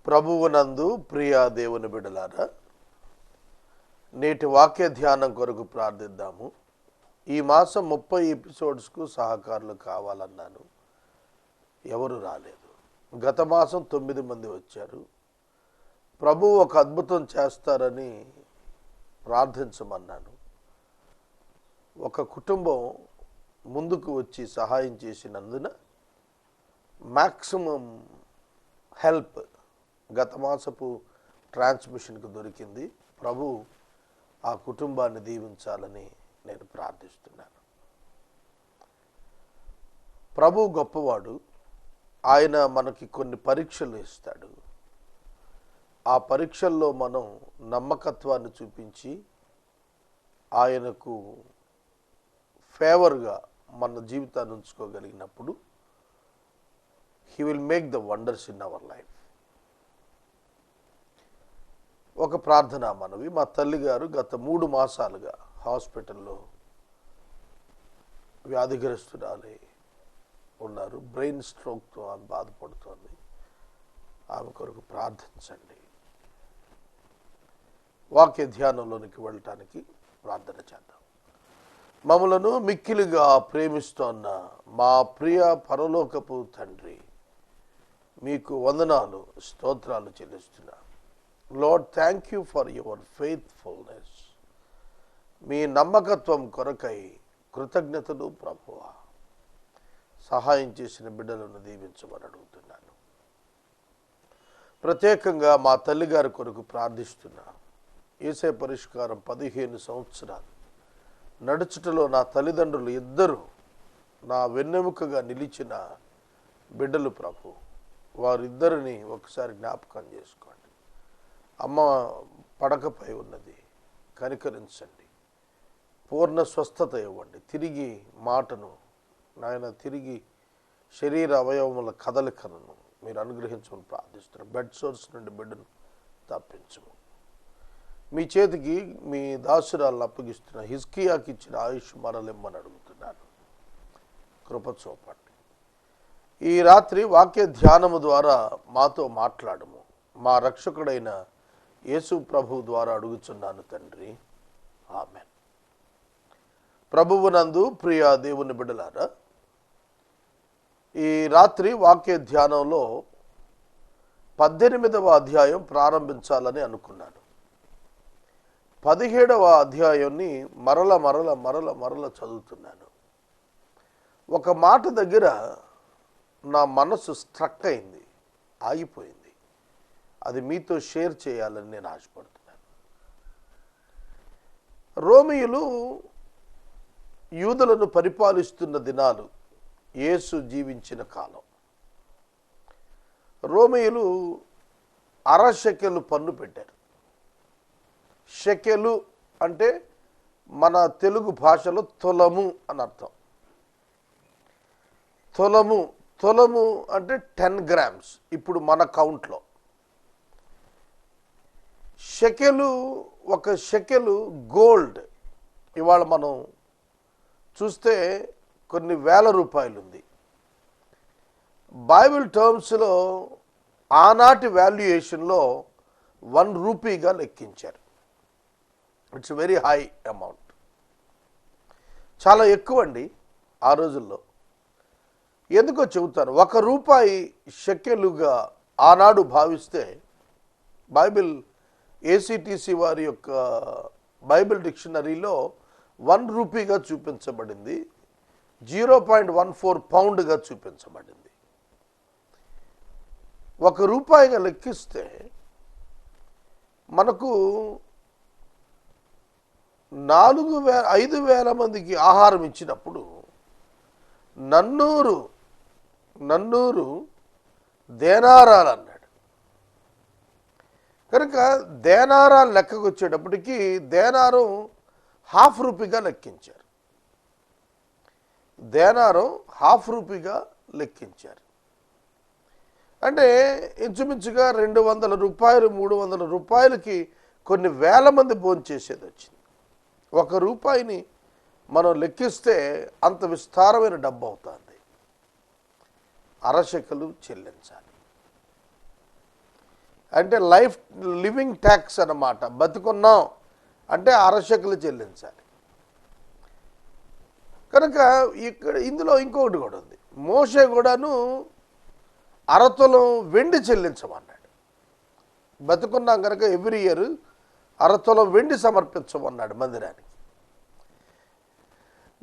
ప్రభువునందు ప్రియా దేవుని బిడ్డలారా, నేటి వాక్య ధ్యానం కొరకు ప్రార్థిద్దాము. ఈ మాసం 30 ఎపిసోడ్స్కు సహకారులు కావాలన్నాను, ఎవరు రాలేదు. గత మాసం 9 మంది వచ్చారు. ప్రభువు ఒక అద్భుతం చేస్తారని ప్రార్థించమన్నాను. ఒక కుటుంబం ముందుకు వచ్చి సహాయం చేసినందున మ్యాక్సిమం హెల్ప్ గత మాసపు ట్రాన్స్మిషన్కు దొరికింది. ప్రభు ఆ కుటుంబాన్ని దీవించాలని నేను ప్రార్థిస్తున్నాను. ప్రభు గొప్పవాడు. ఆయన మనకి కొన్ని పరీక్షలు ఇస్తాడు. ఆ పరీక్షల్లో మనం నమ్మకత్వాన్ని చూపించి ఆయనకు ఫేవర్గా మన జీవితాన్ని ఉంచుకోగలిగినప్పుడు he will make the wonders in our life. ఒక ప్రార్థన మనవి. మా తల్లిగారు గత 3 మాసాలుగా హాస్పిటల్లో వ్యాధిగ్రస్తురాలై ఉన్నారు. బ్రెయిన్ స్ట్రోక్తో ఆమె బాధపడుతోంది. ఆమె కొరకు ప్రార్థించండి. వాక్య ధ్యానంలోనికి వెళ్ళటానికి ప్రార్థన చేద్దాం. మమ్మలను మిక్కిలిగా ప్రేమిస్తోన్న మా ప్రియ పరలోకపు తండ్రి, మీకు వందనాలు, స్తోత్రాలు చెల్లిస్తున్నా. Lord, thank you for your faithfulness. మీ నమ్మకత్వం కొరకై కృతజ్ఞతలు ప్రభువా. సహాయం చేసిన బిడ్డలను దీవించమని అడుగుతున్నాను. ప్రత్యేకంగా మా తల్లిగారి కొరకు ప్రార్థిస్తున్నా. యేసే పరిష్కారం 15 సంవత్సరాలు నడుచుటలో నా తల్లిదండ్రులు ఇద్దరు నా వెన్నెముకగా నిలిచిన బిడ్డలు ప్రభు. వారిద్దరిని ఒకసారి జ్ఞాపకం చేసుకోండి. అమ్మ పడకపై ఉన్నది, కనికరించండి. పూర్ణ స్వస్థత ఇవ్వండి. తిరిగి మాటను నాయన, తిరిగి శరీర అవయవముల కదలికలను మీరు అనుగ్రహించమని ప్రార్థిస్తున్నారు. బెడ్ సోర్స్ నుండి బిడ్డను తప్పించము. మీ చేతికి మీ దాసురాలను అప్పగిస్తున్న హిజ్కియాకి ఇచ్చిన ఆయుష్ మరలిమ్మని అడుగుతున్నాను. కృప చూపండి. ఈ రాత్రి వాక్య ధ్యానము ద్వారా మాతో మాట్లాడము. మా రక్షకుడైన యేసు ప్రభు ద్వారా అడుగుచున్నాను తండ్రి, ఆమెన్. ప్రభువునందు ప్రియా దేవుని బిడ్డలారా, ఈ రాత్రి వాక్య ధ్యానంలో 18వ అధ్యాయం ప్రారంభించాలని అనుకున్నాను. 17వ అధ్యాయాన్ని మరల చదువుతున్నాను. ఒక మాట దగ్గర నా మనసు స్ట్రక్ అయింది, ఆగిపోయింది. అది మీతో షేర్ చేయాలని నేను ఆశపడుతున్నాను. రోమీయులు యూదులను పరిపాలిస్తున్న దినాలు, యేసు జీవించిన కాలం. రోమీయులు 1/2 షెకెలు పన్ను పెట్టారు. షెకెలు అంటే మన తెలుగు భాషలో తులము అని అర్థం. తులము అంటే 10 గ్రామ్స్ ఇప్పుడు మన కౌంట్లో. షెకెలు, ఒక షెకెలు గోల్డ్ ఇవాళ మనం చూస్తే కొన్ని వేల రూపాయలు ఉంది. బైబిల్ టర్మ్స్లో ఆనాటి వాల్యుయేషన్లో 1 రూపీగా లెక్కించారు. ఇట్స్ వెరీ హై అమౌంట్, చాలా ఎక్కువ అండి ఆ రోజుల్లో. ఎందుకో చెబుతాను. 1 రూపాయి షెకెలుగా ఆనాడు భావిస్తే బైబిల్ ఏసీటీసీ వారి యొక్క బైబిల్ డిక్షనరీలో 1 రూపీగా చూపించబడింది, 0.14 పౌండ్గా చూపించబడింది. 1 రూపాయిగా లెక్కిస్తే మనకు 5,000 మందికి ఆహారం ఇచ్చినప్పుడు నన్నూరు దేనారాలు అన్నాడు. కనుక దేనారాలు లెక్కకు వచ్చేటప్పటికి దేనారం 1/2 రూపీగా లెక్కించారు. దేనారం 1/2 రూపీగా లెక్కించారు. అంటే ఇంచుమించుగా 200 రూపాయలు 300 రూపాయలకి కొన్ని వేల మంది భోంచేసేది వచ్చింది. 1 రూపాయిని మనం లెక్కిస్తే అంత విస్తారమైన డబ్బు అవుతుంది. 1/2 షెకెలు చెల్లించాలి. అంటే లివింగ్ ట్యాక్స్ అన్నమాట. బతుకున్నాం అంటే అరశకులు చెల్లించాలి. కనుక ఇందులో ఇంకొకటి కూడా ఉంది. మోషే కూడాను అరతులం వెండి చెల్లించమన్నాడు. బతుకున్నాం కనుక ఎవ్రీ ఇయర్ అరతులం వెండి సమర్పించమన్నాడు మందిరానికి.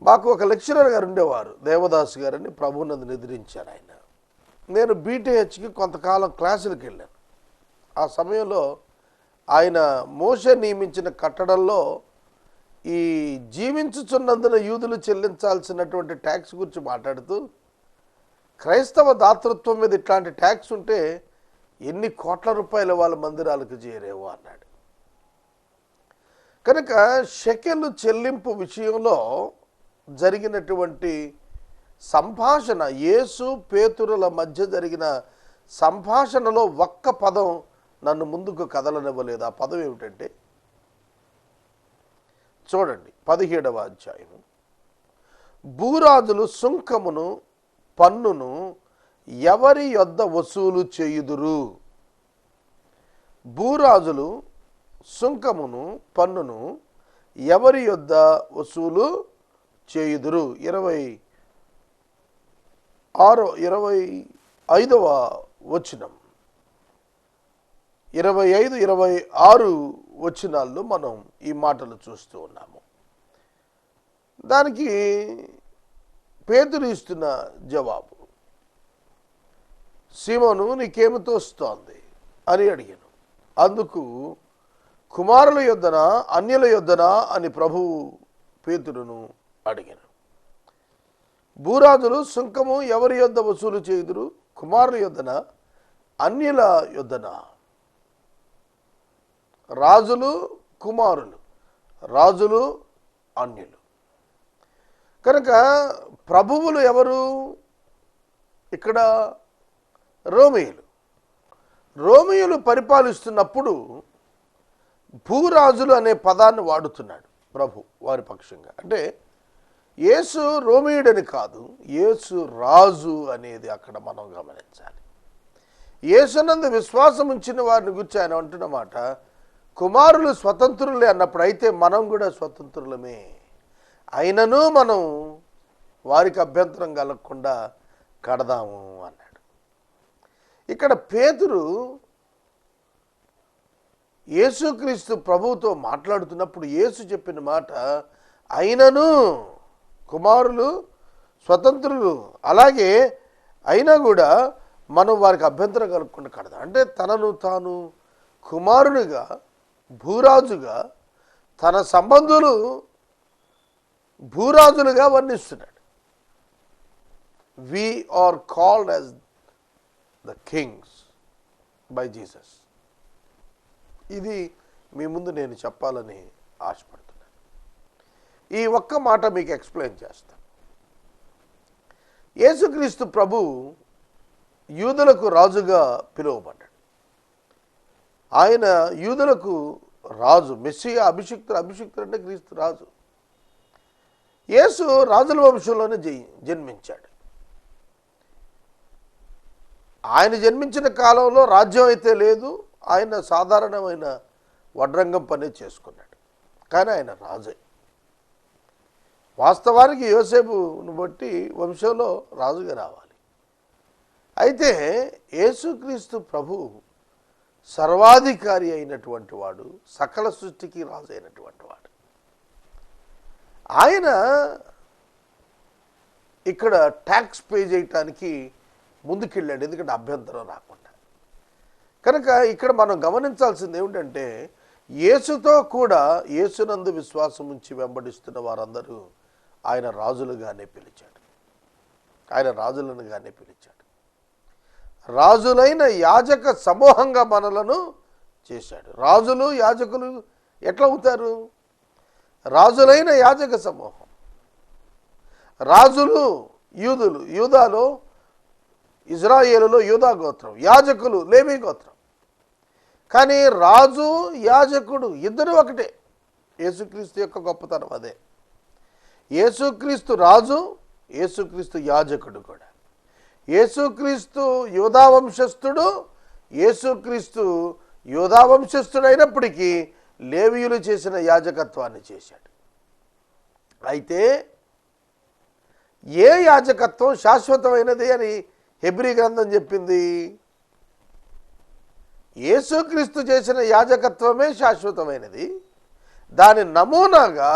మాకు ఒక లెక్చరర్ గారు ఉండేవారు, దేవదాస్ గారని, ప్రభునందు నిద్రించారు ఆయన. నేను బీటీహెచ్కి కొంతకాలం క్లాసులకు వెళ్ళాను. ఆ సమయంలో ఆయన మోషే నియమించిన కట్టడంలో ఈ జీవించుచున్నందున యూదులు చెల్లించాల్సినటువంటి ట్యాక్స్ గురించి మాట్లాడుతూ, క్రైస్తవ దాతృత్వం మీద ఇట్లాంటి ట్యాక్స్ ఉంటే ఎన్ని కోట్ల రూపాయల వాళ్ళ మందిరాలకు చేరేవో అన్నాడు. కనుక షెకెలు చెల్లింపు విషయంలో జరిగినటువంటి సంభాషణ, యేసు పేతురుల మధ్య జరిగిన సంభాషణలో ఒక్క పదం నన్ను ముందుకు కదలనివ్వలేదు. ఆ పదం ఏమిటంటే, చూడండి 17వ అధ్యాయము. భూరాజులు సుంకమును పన్నును ఎవరి యొద్ద వసూలు చేయుదురు? భూరాజులు సుంకమును పన్నును ఎవరి యొద్ద వసూలు చేయుదురు? 25వ వచనం, 25, 26 వచనాల్లో మనం ఈ మాటలు చూస్తూ ఉన్నాము. దానికి పేతురు ఇస్తున్న జవాబు, సీమోను నీకేమి తోస్తోంది అని అడిగాను. అందుకు కుమారుల యొద్దనా అన్యుల యొద్దనా అని ప్రభువు పేతురును అడిగాను. భూరాజులు సుంకము ఎవరి యొద్ద వసూలు చేయుదురు? కుమారుల యొద్దనా అన్యుల యొద్దనా? రాజులు కుమారులు, రాజులు అన్యులు. కనుక ప్రభువులు ఎవరు? ఇక్కడ రోమీయులు. రోమీయులు పరిపాలిస్తున్నప్పుడు భూరాజులు అనే పదాన్ని వాడుతున్నాడు ప్రభు వారి పక్షంగా. అంటే యేసు రోమీయుడని కాదు, యేసు రాజు అనేది అక్కడ మనం గమనించాలి. యేసునందు విశ్వాసం ఉంచిన వారిని గురించి ఆయన అంటున్నమాట, కుమారులు స్వతంత్రులే అన్నప్పుడు, అయితే మనం కూడా స్వతంత్రులమే, అయినను మనం వారికి అభ్యంతరం కలగకుండా కడదాము అన్నాడు. ఇక్కడ పేతురు యేసుక్రీస్తు ప్రభువుతో మాట్లాడుతున్నప్పుడు యేసు చెప్పిన మాట, అయినను కుమారులు స్వతంత్రులు, అలాగే అయినా కూడా మనం వారికి అభ్యంతరం కలగకుండా కడదాం. అంటే తనను తాను కుమారునిగా, భూరాజుగా, తన సంబంధులు భూరాజులుగా వర్ణిస్తున్నాడు. We are called as the kings by Jesus. ఇది మీ ముందు నేను చెప్పాలని ఆశపడుతున్నాను. ఈ ఒక్క మాట మీకు ఎక్స్ప్లెయిన్ చేస్తాను. యేసుక్రీస్తు ప్రభు యూదులకు రాజుగా పిలువబడ్డాడు. ఆయన యూదులకు రాజు, మెస్సియా, అభిషిక్తుడు అంటే క్రీస్తు రాజు. యేసు రాజుల వంశంలోనే జన్మించాడు. ఆయన జన్మించిన కాలంలో రాజ్యం అయితే లేదు, ఆయన సాధారణమైన వడ్రంగం పని చేసుకున్నాడు. కానీ ఆయన రాజే. వాస్తవానికి యోసేపును బట్టి వంశంలో రాజుగా రావాలి. అయితే యేసుక్రీస్తు ప్రభు సర్వాధికారి అయినటువంటి వాడు, సకల సృష్టికి రాజు అయినటువంటి వాడు. ఆయన ఇక్కడ ట్యాక్స్ పే చేయటానికి ముందుకెళ్ళాడు, ఎందుకంటే అభ్యంతరం రాకుండా. కనుక ఇక్కడ మనం గమనించాల్సింది ఏమిటంటే, యేసుతో కూడా యేసునందు విశ్వాసం ఉంచి వెంబడిస్తున్న వారందరూ ఆయన రాజులుగానే పిలిచాడు, ఆయన రాజులనుగానే పిలిచాడు. రాజులైన యాజక సమూహంగా మనలను చేశాడు. రాజులు యాజకులు ఎట్లా అవుతారు? రాజులైన యాజక సమూహం. రాజులు యూదులు, యూదాలో ఇజ్రాయేలులో యూదా గోత్రం, యాజకులు లేవీ గోత్రం. కానీ రాజు యాజకుడు ఇద్దరు ఒకటే. యేసుక్రీస్తు యొక్క గొప్పతనం అదే. యేసుక్రీస్తు రాజు, యేసుక్రీస్తు యాజకుడు కూడా. యేసుక్రీస్తు యూదా వంశస్థుడు, యేసుక్రీస్తు యోధా వంశస్థుడైనప్పటికీ లేవీయులు చేసిన యాజకత్వాన్ని చేశాడు. అయితే ఏ యాజకత్వం శాశ్వతమైనది అని హెబ్రీ గ్రంథం చెప్పింది? యేసుక్రీస్తు చేసిన యాజకత్వమే శాశ్వతమైనది. దాని నమూనాగా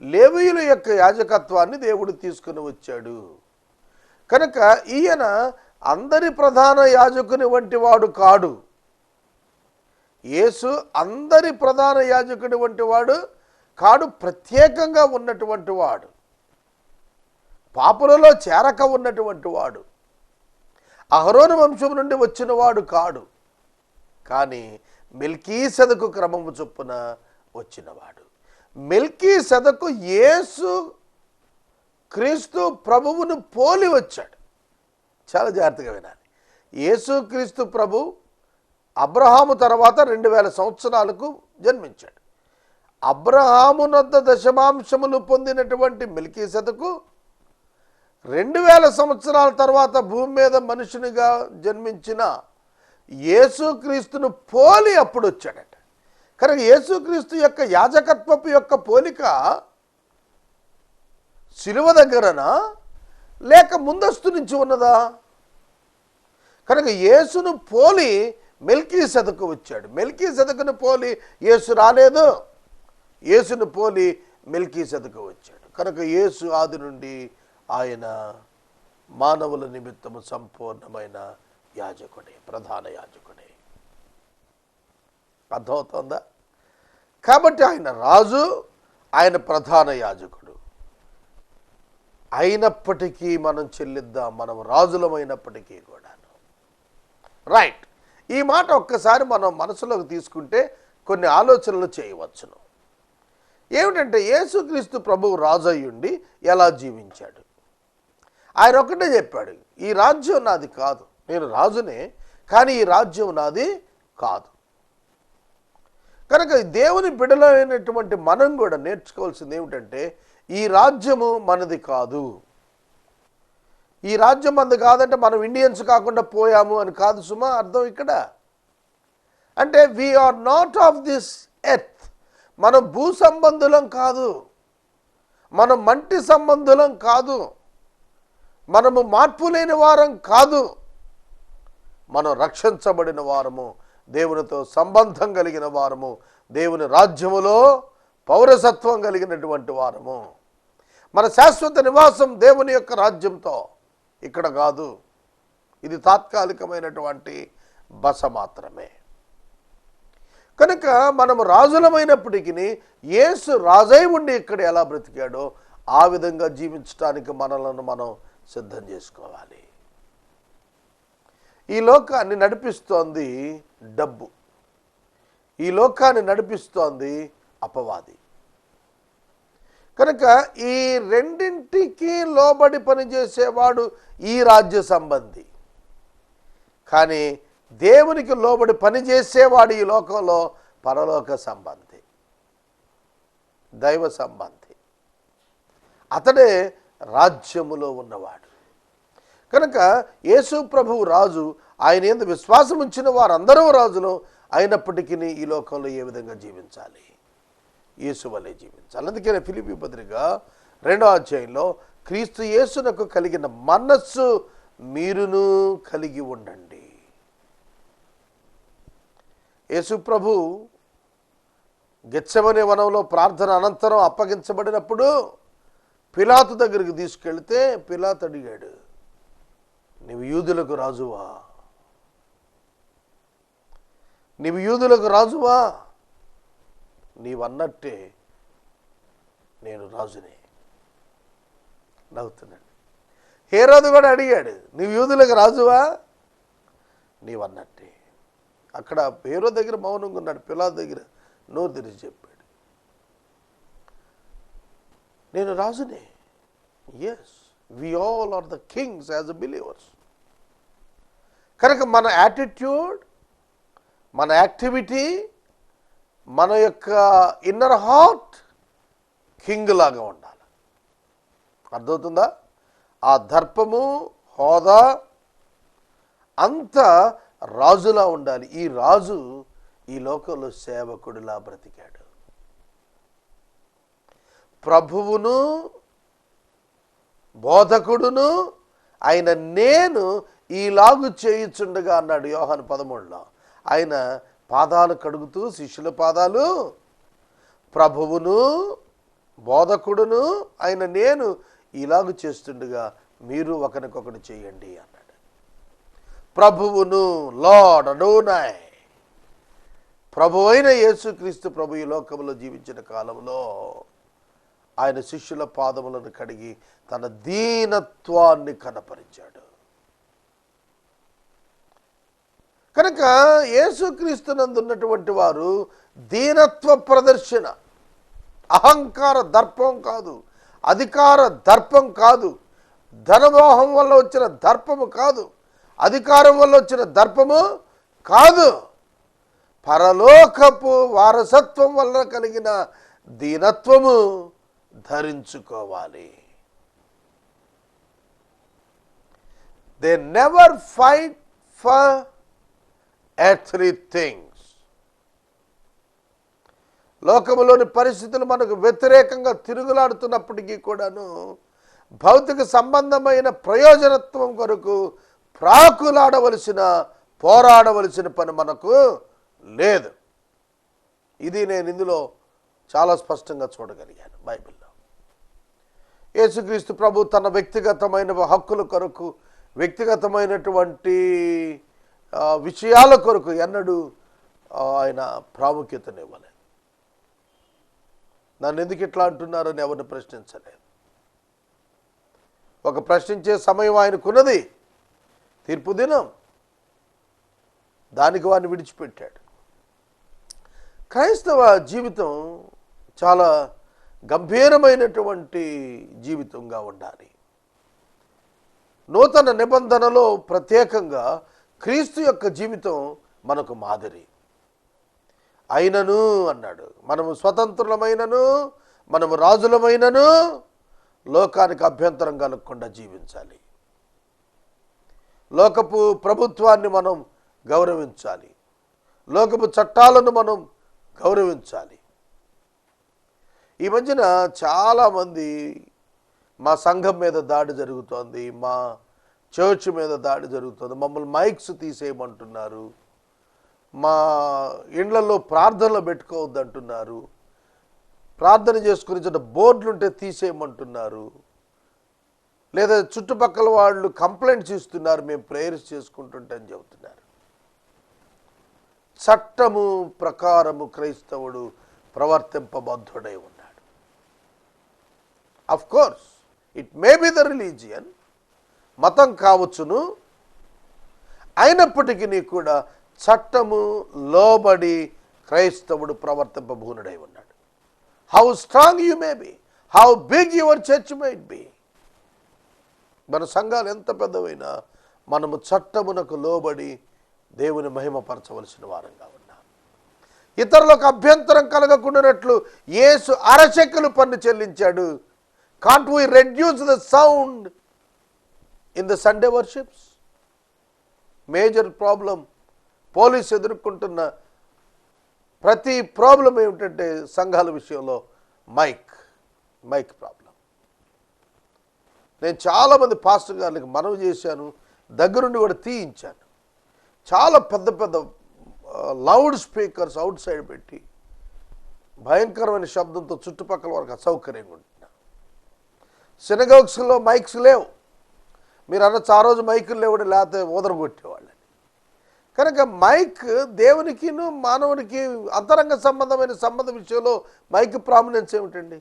లేవీయుల యొక్క యాజకత్వాన్ని దేవుడు తీసుకుని వచ్చాడు. కనుక ఈయన అందరి ప్రధాన యాజకుని వంటి వాడు కాడు. యేసు అందరి ప్రధాన యాజకుని వంటి వాడు కాడు, ప్రత్యేకంగా ఉన్నటువంటి వాడు, పాపులలో చేరక ఉన్నటువంటి వాడు, అహరోను వంశం నుండి వచ్చిన వాడు కాడు. కానీ మెల్కీసెదకు క్రమము చొప్పున వచ్చినవాడు. మెల్కీసెదకు యేసు క్రీస్తు ప్రభువును పోలి వచ్చాడు. చాలా జాగ్రత్తగా వినాలి. యేసుక్రీస్తు ప్రభు అబ్రహాము తర్వాత 2000 సంవత్సరాలకు జన్మించాడు. అబ్రహామునొద్ద దశమాంశములు పొందినటువంటి మెల్కీసెదకు 2000 సంవత్సరాల తర్వాత భూమి మీద మనుషునిగా జన్మించిన యేసుక్రీస్తును పోలి అప్పుడు వచ్చాడట. కనుక యేసుక్రీస్తు యొక్క యాజకత్వపు యొక్క పోలిక శిలువ దగ్గరనా లేక ముందస్తు నుంచి ఉన్నదా? కనుక యేసును పోలి మెల్కీసెదకు వచ్చాడు. మెల్కీసెదకును పోలి యేసు రాలేదు, యేసును పోలి మెల్కీసెదకు వచ్చాడు. కనుక యేసు ఆది నుండి ఆయన మానవుల నిమిత్తము సంపూర్ణమైన యాజకుడే, ప్రధాన యాజకుడే. అర్థమవుతోందా? కాబట్టి ఆయన రాజు, ఆయన ప్రధాన యాజకుడు అయినప్పటికీ మనం చెల్లిద్దాం, మనం రాజులమైనప్పటికీ కూడాను. రైట్. ఈ మాట ఒక్కసారి మనం మనసులోకి తీసుకుంటే కొన్ని ఆలోచనలు చేయవచ్చును. ఏమిటంటే యేసుక్రీస్తు ప్రభువు రాజు అయ్యుండి ఎలా జీవించాడు? ఆయన ఒక్కటే చెప్పాడు, ఈ రాజ్యం నాది కాదు, నేను రాజునే, కానీ ఈ రాజ్యం నాది కాదు. కనుక దేవుని బిడ్డలైనటువంటి మనం కూడా నేర్చుకోవాల్సింది ఏమిటంటే ఈ రాజ్యము మనది కాదు. ఈ రాజ్యం మనది కాదంటే మనం ఇండియన్స్ కాకుండా పోయాము అని కాదు సుమా అర్థం ఇక్కడ. అంటే we are not of this earth. మనం భూ సంబంధులం కాదు, మనం మంటి సంబంధులం కాదు, మనము మార్పు లేని వారం కాదు. మనం రక్షించబడిన వారము, దేవునితో సంబంధం కలిగిన వారము, దేవుని రాజ్యములో పౌరసత్వం కలిగినటువంటి వారము. మన శాశ్వత నివాసం దేవుని యొక్క రాజ్యంతో ఇక్కడ కాదు. ఇది తాత్కాలికమైనటువంటి బస మాత్రమే. కనుక మనము రాజులమైనప్పటికీ యేసు రాజై ఉండి ఇక్కడ ఎలా బ్రతికాడో ఆ విధంగా జీవించడానికి మనలను మనం సిద్ధం చేసుకోవాలి. ఈ లోకాన్ని నడిపిస్తోంది డబ్బు, ఈ లోకాన్ని నడిపిస్తోంది అపవాది. కనుక ఈ రెండింటికి లోబడి పనిచేసేవాడు ఈ రాజ్య సంబంధి. కానీ దేవునికి లోబడి పనిచేసేవాడు ఈ లోకంలో పరలోక సంబంధి, దైవ సంబంధి. అతడే రాజ్యములో ఉన్నవాడు. కనుక యేసు ప్రభువు రాజు, ఆయన యందు విశ్వాసం ఉంచిన వారందరూ రాజులు అయినప్పటికీ ఈ లోకంలో ఏ విధంగా జీవించాలి? యేసు వలె జీవించాలి. అందుకనే ఫిలిప్పీ పత్రిక 2వ అధ్యాయంలో క్రీస్తు యేసునకు కలిగిన మనస్సు మీరును కలిగి ఉండండి. యేసు ప్రభు గెత్సెమనే వనంలో ప్రార్థన అనంతరం అప్పగించబడినప్పుడు పిలాతు దగ్గరికి తీసుకెళ్తే పిలాతు అడిగాడు, నీవు యూదులకు రాజువా? నీవు యూదులకు రాజువా? నీవన్నట్టే నేను రాజునే. నవ్వుతున్నాడు. హేరోదు కూడా అడిగాడు, నీవు యూదులకు రాజువా? నీవన్నట్టే. అక్కడ హేరోదు దగ్గర మౌనంగా ఉన్నాడు, పిలాతు దగ్గర నోరు తెరిచి చెప్పాడు, నేను రాజునే. Yes, we all are the kings as a believers. కనుక మన యాటిట్యూడ్, మన యాక్టివిటీ, మన యొక్క ఇన్నర్ హార్ట్ కింగ్ లాగా ఉండాలి. అర్థమవుతుందా? ఆ దర్పము, హోదా అంతా రాజులా ఉండాలి. ఈ రాజు ఈ లోకంలో సేవకుడిలా బ్రతికాడు. ప్రభువును బోధకుడును ఆయన నేను ఈలాగు చేయుచుండగా అన్నాడు యోహాను 13లో. ఆయన పాదాలు కడుగుతూ శిష్యుల పాదాలు, ప్రభువును బోధకుడును ఆయన నేను ఇలాగు చేస్తుండగా మీరు ఒకరికొకరు చేయండి అన్నాడు. ప్రభువును లార్డ్ అడోనై, ప్రభు అయిన యేసుక్రీస్తు ప్రభు ఈ లోకంలో జీవించిన కాలంలో ఆయన శిష్యుల పాదములను కడిగి తన దీనత్వాన్ని కనపరిచాడు. కనుక యేసుక్రీస్తునందున్నటువంటి వారు దీనత్వ ప్రదర్శన, అహంకార దర్పం కాదు, అధికార దర్పం కాదు, ధనమోహం వల్ల వచ్చిన దర్పము కాదు, అధికారం వల్ల వచ్చిన దర్పము కాదు, పరలోకపు వారసత్వం వల్ల కలిగిన దీనత్వము ధరించుకోవాలి. They never fight for earthly things. లోకములోని పరిస్థితులు మనకు వ్యతిరేకంగా తిరుగులాడుతున్నప్పటికీ కూడాను భౌతిక సంబంధమైన ప్రయోజనత్వం కొరకు పోరాడవలసిన పని మనకు లేదు. ఇది నేను ఇందులో చాలా స్పష్టంగా చూడగలిగాను బైబిల్లో. యేసుక్రీస్తు ప్రభు తన వ్యక్తిగతమైన హక్కుల కొరకు, వ్యక్తిగతమైనటువంటి విషయాల కొరకు ఎన్నడూ ఆయన ప్రాముఖ్యతనివ్వలేదు. నన్ను ఎందుకు ఇట్లా అంటున్నారని ఎవరిని ప్రశ్నించలేదు. ఒక ప్రశ్నించే సమయం ఆయనకున్నది, తీర్పు దినం, దానికి వారిని విడిచిపెట్టాడు. క్రైస్తవ జీవితం చాలా గంభీరమైనటువంటి జీవితంగా ఉండాలి. నూతన నిబంధనలో ప్రత్యేకంగా క్రీస్తు యొక్క జీవితం మనకు మాదిరి. అయినను అన్నాడు, మనము స్వతంత్రులమైనను మనము రాజులమైనను లోకానికి అభ్యంతరం కలగకుండా జీవించాలి. లోకపు ప్రభుత్వాన్ని మనం గౌరవించాలి, లోకపు చట్టాలను మనం గౌరవించాలి. ఈ మధ్యన చాలామంది మా సంఘం మీద దాడి జరుగుతోంది, మా చర్చ్ మీద దాడి జరుగుతుంది, మమ్మల్ని మైక్స్ తీసేయమంటున్నారు, మా ఇండ్లలో ప్రార్థనలు పెట్టుకోవద్దు అంటున్నారు, ప్రార్థన చేసుకుని బోర్డులు ఉంటే తీసేయమంటున్నారు, లేదా చుట్టుపక్కల వాళ్ళు కంప్లైంట్స్ ఇస్తున్నారు మేము ప్రేయర్స్ చేసుకుంటుంటే అని చెబుతున్నారు. చట్టము ప్రకారము క్రైస్తవుడు ప్రవర్తింపబద్ధుడై ఉన్నాడు. Of course it may be the religion, మతం కావచ్చును, అయినప్పటికీ కూడా చట్టము లోబడి క్రైస్తవుడు ప్రవర్తింపబూనుడై ఉన్నాడు. How strong you may be, how big your church might be, మన సంఘాలు ఎంత పెద్దవైనా మనము చట్టమునకు లోబడి దేవుని మహిమపరచవలసిన వారంగా ఉన్నాం. ఇతరులకు అభ్యంతరం కలగకుండానట్లు యేసు అరచెక్కులు పన్ను చెల్లించాడు. Can't we reduce the sound in the Sunday worships? Major problem police ఎదుర్కొంటున్న ప్రతి ప్రాబ్లం ఏమిటంటే సంఘాల విషయంలో మైక్ ప్రాబ్లం. నేను చాలామంది పాస్టర్ గారికి మనవి చేశాను, దగ్గరుండి కూడా తీయించాను. చాలా పెద్ద పెద్ద లౌడ్ స్పీకర్స్ అవుట్ సైడ్ పెట్టి భయంకరమైన శబ్దంతో చుట్టుపక్కల వరకు అసౌకర్యంగా ఉంటున్నా. సినగోగ్స్లో మైక్స్ లేవు. మీరు అనొచ్చు ఆ రోజు మైకులు లేవు, లేకపోతే ఊదరగొట్టేవాళ్ళని. కనుక మైక్ దేవునికిను మానవునికి అంతరంగ సంబంధ విషయంలో మైక్ ప్రామినెన్స్ ఏమిటండి?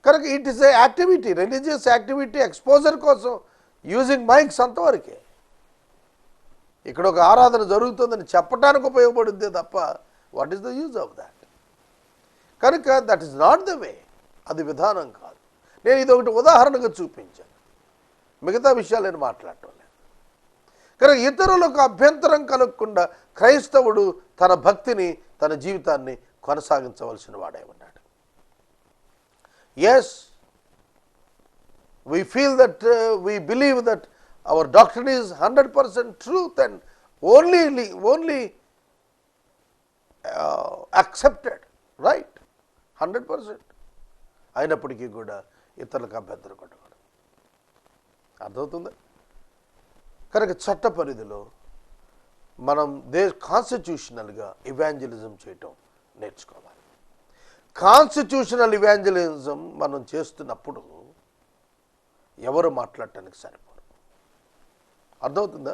కనుక it is a activity, religious activity, exposure కోసం యూజింగ్ మైక్స్ అంతవరకే. ఇక్కడ ఒక ఆరాధన జరుగుతుందని చెప్పడానికి ఉపయోగపడుద్దే తప్ప what is the use of that? కనుక that is not the way, అది విధానం కాదు. నేను ఇది ఒకటి ఉదాహరణగా చూపించాను, మిగతా విషయాలు నేను మాట్లాడటం లేదు. కనుక ఇతరులకు అభ్యంతరం కలగకుండా క్రైస్తవుడు తన భక్తిని, తన జీవితాన్ని కొనసాగించవలసిన వాడే ఉన్నాడు. Yes, we feel that, we believe that our doctrine is 100% truth and only accepted, right? 100%. అయినప్పటికీ కూడా ఇతరులకు అభ్యంతరం కొట్టకూడదు. అర్థమవుతుందా? కనుక చట్ట పరిధిలో మనం కాన్స్టిట్యూషనల్గా ఇవాంజలిజం చేయటం నేర్చుకోవాలి. కాన్స్టిట్యూషనల్ ఇవాంజలిజం మనం చేస్తున్నప్పుడు ఎవరు మాట్లాడటానికి సరిపోరు. అర్థమవుతుందా?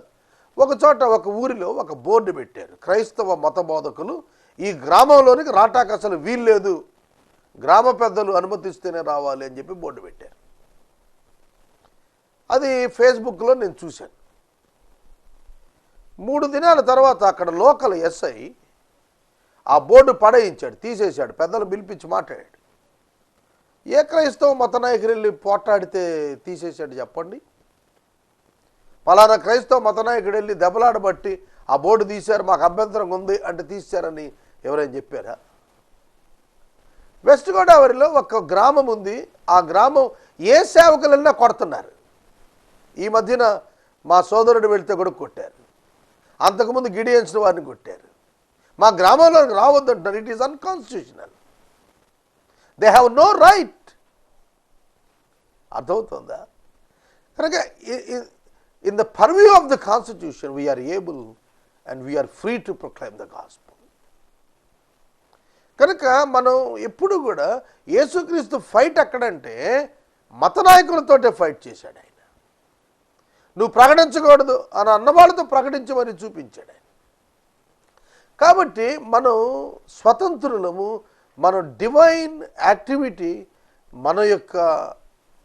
ఒక చోట ఒక ఊరిలో ఒక బోర్డు పెట్టారు, క్రైస్తవ మత బోధకులు ఈ గ్రామంలోనికి రాటానికి అసలు వీల్లేదు, గ్రామ పెద్దలు అనుమతిస్తేనే రావాలి అని చెప్పి బోర్డు పెట్టారు. అది ఫేస్బుక్లో నేను చూశాను. 3 దినాల తర్వాత అక్కడ లోకల్ ఎస్ఐ ఆ బోర్డు పడేయించాడు, తీసేశాడు, పెద్దలు పిలిపించి మాట్లాడాడు. ఏ క్రైస్తవ మత నాయకులు వెళ్ళి పోట్లాడితే తీసేశాడు చెప్పండి? పలానా క్రైస్తవ మత నాయకుడు వెళ్ళి దెబ్బలాడబట్టి ఆ బోర్డు తీశారు, మాకు అభ్యంతరం ఉంది అంటే తీశారని ఎవరైనా చెప్పారా? వెస్ట్ గోదావరిలో ఒక గ్రామం ఉంది, ఆ గ్రామం ఏ సేవకులన్నా కొడుతున్నారు. ఈ మధ్యన మా సోదరుడు వెళ్తే కూడా కొట్టారు, అంతకుముందు గిడియన్స్ వారిని కొట్టారు. మా గ్రామంలోకి రావద్దు అంటున్నారు. It is unconstitutional. They have no right. అర్థమవుతుందా? కనుక in the purview of the constitution we are able and we are free to proclaim the gospel. కనుక మనం ఎప్పుడు కూడా యేసుక్రీస్తు ఫైట్ ఎక్కడంటే మత నాయకులతోటే ఫైట్ చేశాడు ఆయన. నువ్వు ప్రకటించకూడదు అని అన్నవాళ్ళతో ప్రకటించమని చూపించాడు ఆయన. కాబట్టి మనం స్వతంత్రులము, మన డివైన్ యాక్టివిటీ, మన యొక్క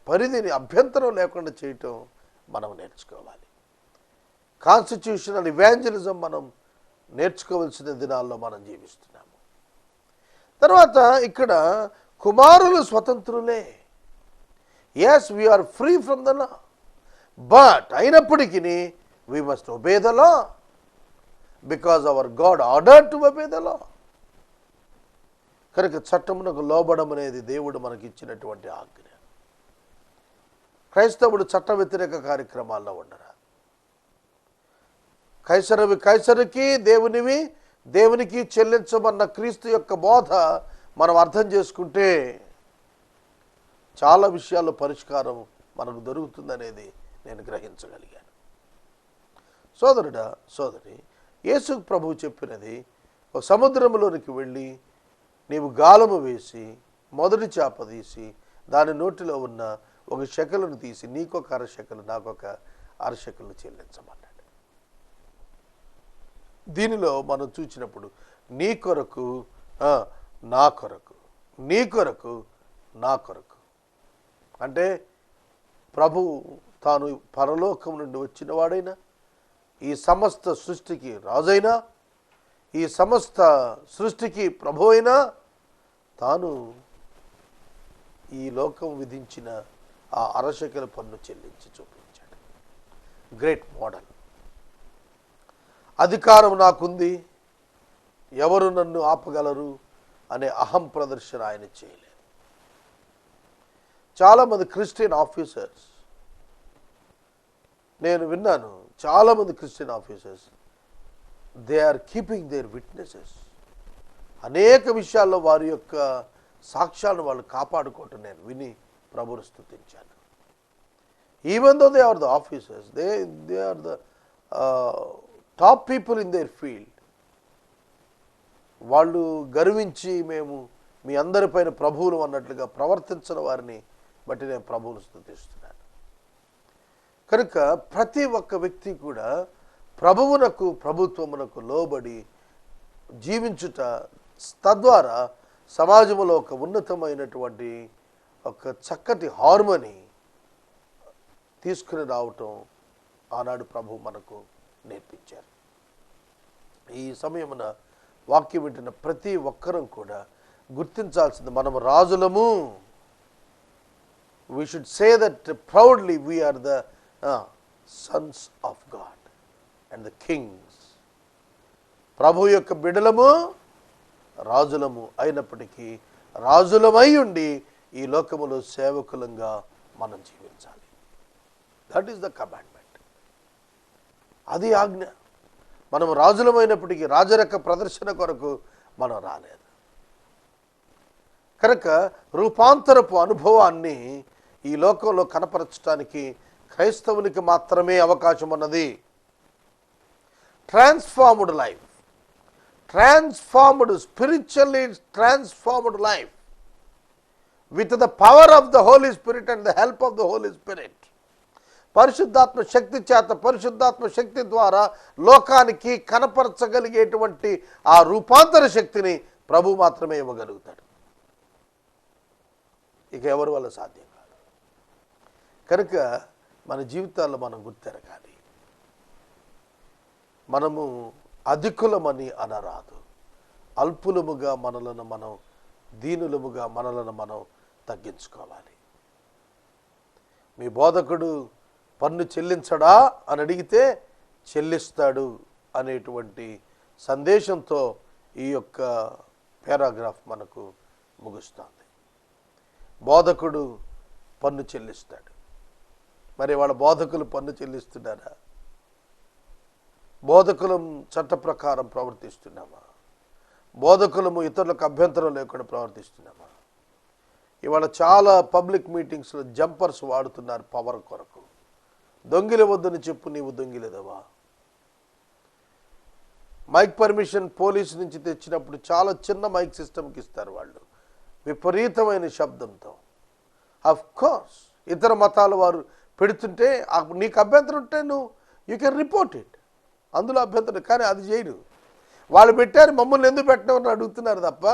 పరిధిని అభ్యంతరం లేకుండా చేయటం మనం నేర్చుకోవాలి. కాన్స్టిట్యూషనల్ ఇవాంజలిజం మనం నేర్చుకోవాల్సిన దినాల్లో మనం జీవిస్తున్నాము. తర్వాత ఇక్కడ కుమారులు స్వతంత్రులే. Yes, we are free from the law, but అయినప్పటికీ we must obey the law because our God order to obey the law. కనుక చట్టమునకు లోబడం అనేది దేవుడు మనకి ఇచ్చినటువంటి ఆజ్ఞ. క్రైస్తవుడు చట్ట వ్యతిరేక కార్యక్రమాల్లో ఉండరా. కైసరవి కైసరికి, దేవునివి దేవునికి చెల్లించమన్న క్రీస్తు యొక్క బోధ మనం అర్థం చేసుకుంటే చాలా విషయాల్లో పరిష్కారం మనకు దొరుకుతుందనేది నేను గ్రహించగలిగాను. సోదరుడా, సోదరి, యేసు ప్రభువు చెప్పినది, ఒక సముద్రంలోనికి వెళ్ళి నీవు గాలము వేసి మొదటి చేప తీసి దాని నోటిలో ఉన్న ఒక షెకలును తీసి నీకొక 1/2 షెకలు నాకొక 1/2 షెకలు చెల్లించమన్నాడు. దీనిలో మనం చూసినప్పుడు నీ కొరకు నా కొరకు, నీ కొరకు నా కొరకు అంటే ప్రభు తాను పరలోకం నుండి వచ్చిన వాడైనా, ఈ సమస్త సృష్టికి రాజైనా, ఈ సమస్త సృష్టికి ప్రభు అయినా, తాను ఈ లోకం విధించిన ఆ 1/2 షెకెల్ పన్ను చెల్లించి చూపించాడు. Great model. అధికారం నాకుంది, ఎవరు నన్ను ఆపగలరు అనే అహం ప్రదర్శన ఆయన చేయలేదు. చాలామంది క్రిస్టియన్ ఆఫీసర్స్, నేను విన్నాను, చాలామంది Christian officers they are keeping their witnesses. అనేక విషయాల్లో వారి యొక్క సాక్ష్యాలను వాళ్ళు కాపాడుకోవటం నేను విని ప్రభువును స్తుతించాను. Even though they are the officers, they are the top people in their field. వాళ్ళు గర్వించి మేము మీ అందరిపైన ప్రభువులు అన్నట్లుగా ప్రవర్తించిన వారిని బట్టి నేను ప్రభువును స్తుతిస్తున్నాను. కనుక ప్రతి ఒక్క వ్యక్తి కూడా ప్రభువునకు, ప్రభుత్వమునకు లోబడి జీవించుట, తద్వారా సమాజంలో ఒక ఉన్నతమైనటువంటి ఒక చక్కటి హార్మనీ తీసుకుని రావటం ఆనాడు ప్రభు మనకు నేర్పించారు. ఈ సమయమున వాక్యం వింటున్న ప్రతి ఒక్కరం కూడా గుర్తించాల్సింది, మనము రాజులము. We should say that proudly we are the sons of God and the kings. ప్రభు యొక్క బిడ్డలము, రాజులము అయినప్పటికీ రాజులమై ఉండి ఈ లోకములో సేవకులంగా మనం జీవించాలి. That is the commandment. అది ఆజ్ఞ. మనం రాజులమైనప్పటికీ రాజరక ప్రదర్శన కొరకు మనం రాలేదు. కనుక రూపాంతరపు అనుభవాన్ని ఈ లోకంలో కనపరచడానికి క్రైస్తవునికి మాత్రమే అవకాశం ఉన్నది. Transformed life, transformed, spiritually transformed life with the power of the Holy Spirit and the help of the Holy Spirit. పరిశుద్ధాత్మ శక్తి చేత, పరిశుద్ధాత్మ శక్తి ద్వారా లోకానికి కనపరచగలిగేటువంటి ఆ రూపాంతర శక్తిని ప్రభు మాత్రమే ఇవ్వగలుగుతాడు. ఇక ఎవరి వల్ల సాధ్యం కాదు. కనుక మన జీవితాల్లో మనం గుర్తెరగాలి. మనము అధికులమని అనరాదు. అల్పులముగా మనలను మనం, దీనులముగా మనలను మనం తగ్గించుకోవాలి. మీ బోధకుడు పన్ను చెల్లించడా అని అడిగితే చెల్లిస్తాడు అనేటువంటి సందేశంతో ఈ యొక్క పారాగ్రాఫ్ మనకు ముగుస్తుంది. బోధకుడు పన్ను చెల్లిస్తాడు. మరి వాళ్ళ బోధకులు పన్ను చెల్లిస్తున్నారా? బోధకులం చట్ట ప్రకారం ప్రవర్తిస్తున్నామా? బోధకులము ఇతరులకు అభ్యంతరం లేకుండా ప్రవర్తిస్తున్నామా? ఇవాళ చాలా పబ్లిక్ మీటింగ్స్లో జంపర్స్ వాడుతున్నారు పవర్ కొరకు. దొంగిలి వద్దని చెప్పు, నీవు దొంగిలేదవా? మైక్ పర్మిషన్ పోలీసు నుంచి తెచ్చినప్పుడు చాలా చిన్న మైక్ సిస్టమ్కి ఇస్తారు వాళ్ళు, విపరీతమైన శబ్దంతో. ఆఫ్ కోర్స్ ఇతర మతాల వారు పెడుతుంటే నీకు అభ్యంతరం ఉంటే యూ కెన్ రిపోర్ట్ ఇట్, అందులో అభ్యంతరం. కానీ అది చేయడు. వాళ్ళు పెట్టారు, మమ్మల్ని ఎందుకు పెట్టినవని అడుగుతున్నారు తప్ప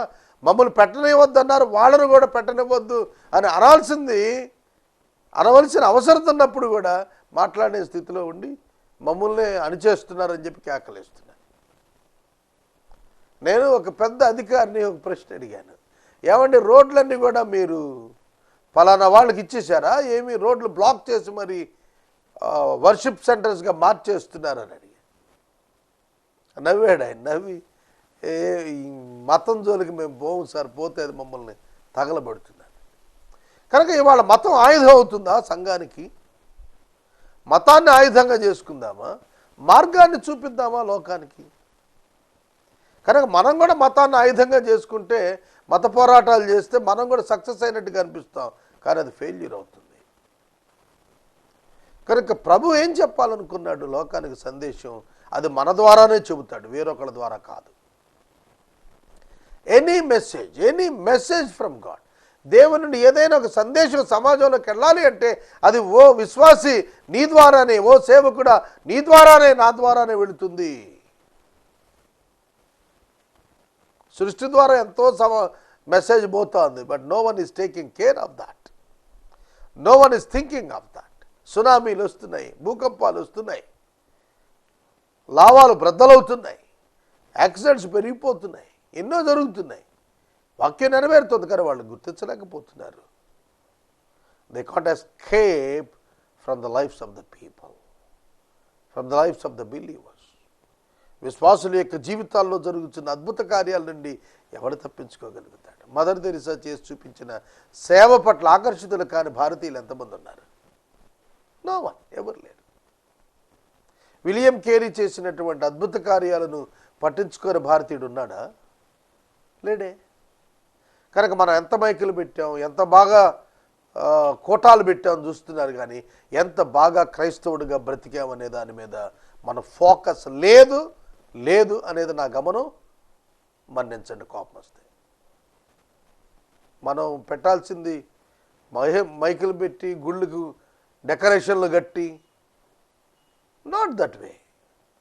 మమ్మల్ని పెట్టనివ్వద్దు అన్నారు, వాళ్ళను కూడా పెట్టనివ్వద్దు అని అనవలసిన అవసరం ఉన్నప్పుడు కూడా మాట్లాడే స్థితిలో ఉండి మమ్మల్ని అణిచేస్తున్నారని చెప్పి కేకలేస్తున్నారు. నేను ఒక పెద్ద అధికారిని ఒక ప్రశ్న అడిగాను, ఏమంటే రోడ్లన్నీ కూడా మీరు ఫలానా వాళ్ళకి ఇచ్చేశారా, ఏమి రోడ్లు బ్లాక్ చేసి మరి వర్షిప్ సెంటర్స్గా మార్చేస్తున్నారని అడిగాను. నవ్వాడు ఆయన. నవ్వి, మతం జోలికి మేము పోము సార్, పోతే అది మమ్మల్ని తగలబడుతున్నారు. కనుక ఇవాళ మతం ఆయుధం అవుతుందా సంఘానికి? మతాన్ని ఆయుధంగా చేసుకుందామా? మార్గాన్ని చూపిద్దామా లోకానికి? కనుక మనం కూడా మతాన్ని ఆయుధంగా చేసుకుంటే, మత పోరాటాలు చేస్తే మనం కూడా సక్సెస్ అయినట్టుగా అనిపిస్తాం, కానీ అది ఫెయిల్యూర్ అవుతుంది. కనుక ప్రభు ఏం చెప్పాలనుకున్నాడు లోకానికి సందేశం, అది మన ద్వారానే చెబుతాడు, వేరొకళ్ళ ద్వారా కాదు. ఎనీ మెసేజ్ ఫ్రమ్ గాడ్, దేవుని నుండి ఏదైనా ఒక సందేశం సమాజంలోకి వెళ్ళాలి అంటే అది ఓ విశ్వాసి నీ ద్వారానే, ఓ సేవకుడా నీ ద్వారానే, నా ద్వారానే వెళుతుంది. సృష్టి ద్వారా ఎంతో మెసేజ్ పోతుంది, but no one is taking care of that, no one is thinking of that. సునామీలు వస్తున్నాయి, భూకంపాలు వస్తున్నాయి, లావాలు బ్రద్దలవుతున్నాయి, యాక్సిడెంట్స్ పెరిగిపోతున్నాయి, ఎన్నో జరుగుతున్నాయి. వాక్యం నెరవేరుతుంది కానీ వాళ్ళు గుర్తించలేకపోతున్నారు. They can't escape from the lifes of the people, from the lifes of the believers. విశ్వాసుల యొక్క జీవితాల్లో జరుగుతున్న అద్భుత కార్యాల నుండి ఎవరు తప్పించుకోగలుగుతాడు? మదర్ తెరిసా చేసి చూపించిన సేవ పట్ల ఆకర్షితులు కాని భారతీయులు ఎంతమంది ఉన్నారు? నో వన్, ఎవరు లేరు. విలియం కేరీ చేసినటువంటి అద్భుత కార్యాలను పట్టించుకోని భారతీయుడు ఉన్నాడా? లేడే. కనుక మనం ఎంత మైకులు పెట్టాం, ఎంత బాగా కోటాలు పెట్టాం చూస్తున్నారు, కానీ ఎంత బాగా క్రైస్తవుడిగా బ్రతికామనే దాని మీద మన ఫోకస్ లేదు అనేది నా గమనం. మన్నించండి కోపం వస్తే. మనం పెట్టాల్సింది మైకులు పెట్టి గుళ్ళకు డెకరేషన్లు కట్టి, నాట్ దట్ వే.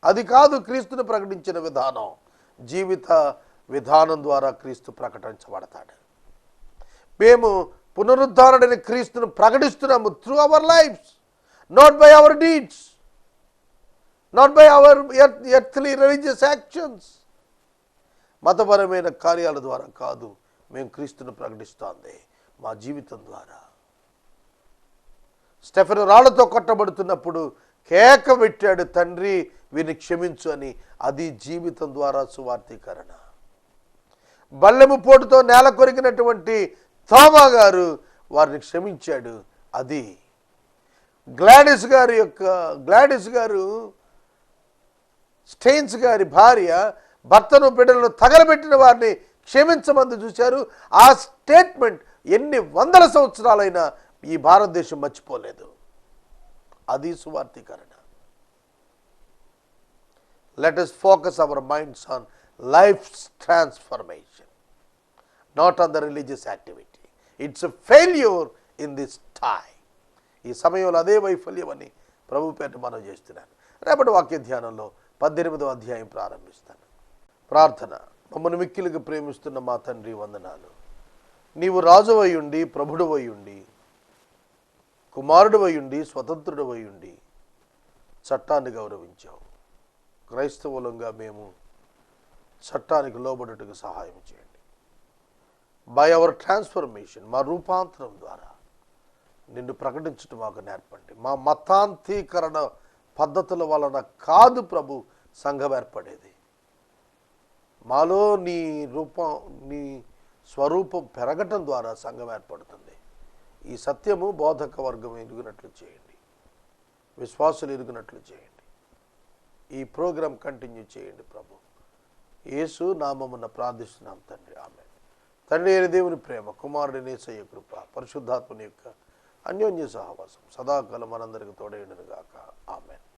అది కాదు క్రీస్తుని ప్రకటించిన విధానం. జీవిత విధానం ద్వారా క్రీస్తు ప్రకటించబడతాడు. మేము పునరుద్ధరణని క్రీస్తును ప్రకటిస్తున్నాము through our lifes, not by our deeds, not by our earthly religious actions. మతపరమైన కార్యాల ద్వారా కాదు, మేము క్రీస్తును ప్రకటిస్తోంది మా జీవితం ద్వారా. స్టెఫెను రాళ్లతో కొట్టబడుతున్నప్పుడు కేక పెట్టాడు, తండ్రి వీరిని క్షమించు అని. అది జీవితం ద్వారా సువార్తీకరణ. బల్లెము పోటుతో నేల కొరికినటువంటి థోమా గారు వారిని స్టెయిన్స్ గారి భార్య భర్తను బిడ్డలను తగలబెట్టిన వారిని క్షమించమంది చూశారు. ఆ స్టేట్మెంట్ ఎన్ని వందల సంవత్సరాలైనా ఈ భారతదేశం మర్చిపోలేదు. అది సువార్తీకరణ. Let us focus our minds on life's transformation, not on the religious activity. It's a failure in this time. ఈ సమయంలో అదే వైఫల్యం అని ప్రభు పేట మనం చేస్తున్నాను. రేపటి వాక్య ధ్యానంలో 18వ అధ్యాయం ప్రారంభిస్తాను. ప్రార్థన. మమ్మల్ని మిక్కిలిగా ప్రేమిస్తున్న మా తండ్రి, వందనాలు. నీవు రాజువై ఉండి, ప్రభుడువై ఉండి, కుమారుడువై ఉండి, స్వతంత్రుడువై ఉండి చట్టాన్ని గౌరవించావు. క్రైస్తవులంగా మేము చట్టానికి లోబడుటకు సహాయం చేయండి. బై అవర్ ట్రాన్స్ఫర్మేషన్, మా రూపాంతరం ద్వారా నిన్ను ప్రకటించడం మాకు నేర్పండి. మా మతాంతీకరణ పద్ధతుల వలన కాదు ప్రభు సంఘం ఏర్పడేది. మాలో నీ స్వరూపం పెరగటం ద్వారా సంఘం ఏర్పడుతుంది. ఈ సత్యము బోధక వర్గం ఎరుగునట్లు చేయండి, విశ్వాసులు ఎరుగునట్లు చేయండి. ఈ ప్రోగ్రాం కంటిన్యూ చేయండి ప్రభు. యేసు నామమున ప్రార్థిస్తున్నాం తండ్రి, ఆమేన్. తండ్రి అయిన దేవుని ప్రేమ, కుమారుడి యేసయ్య కృప, పరిశుద్ధాత్మని యొక్క అన్యోన్య సహవాసం సదాకాలం మనందరికి తోడైండును గాక. ఆమేన్.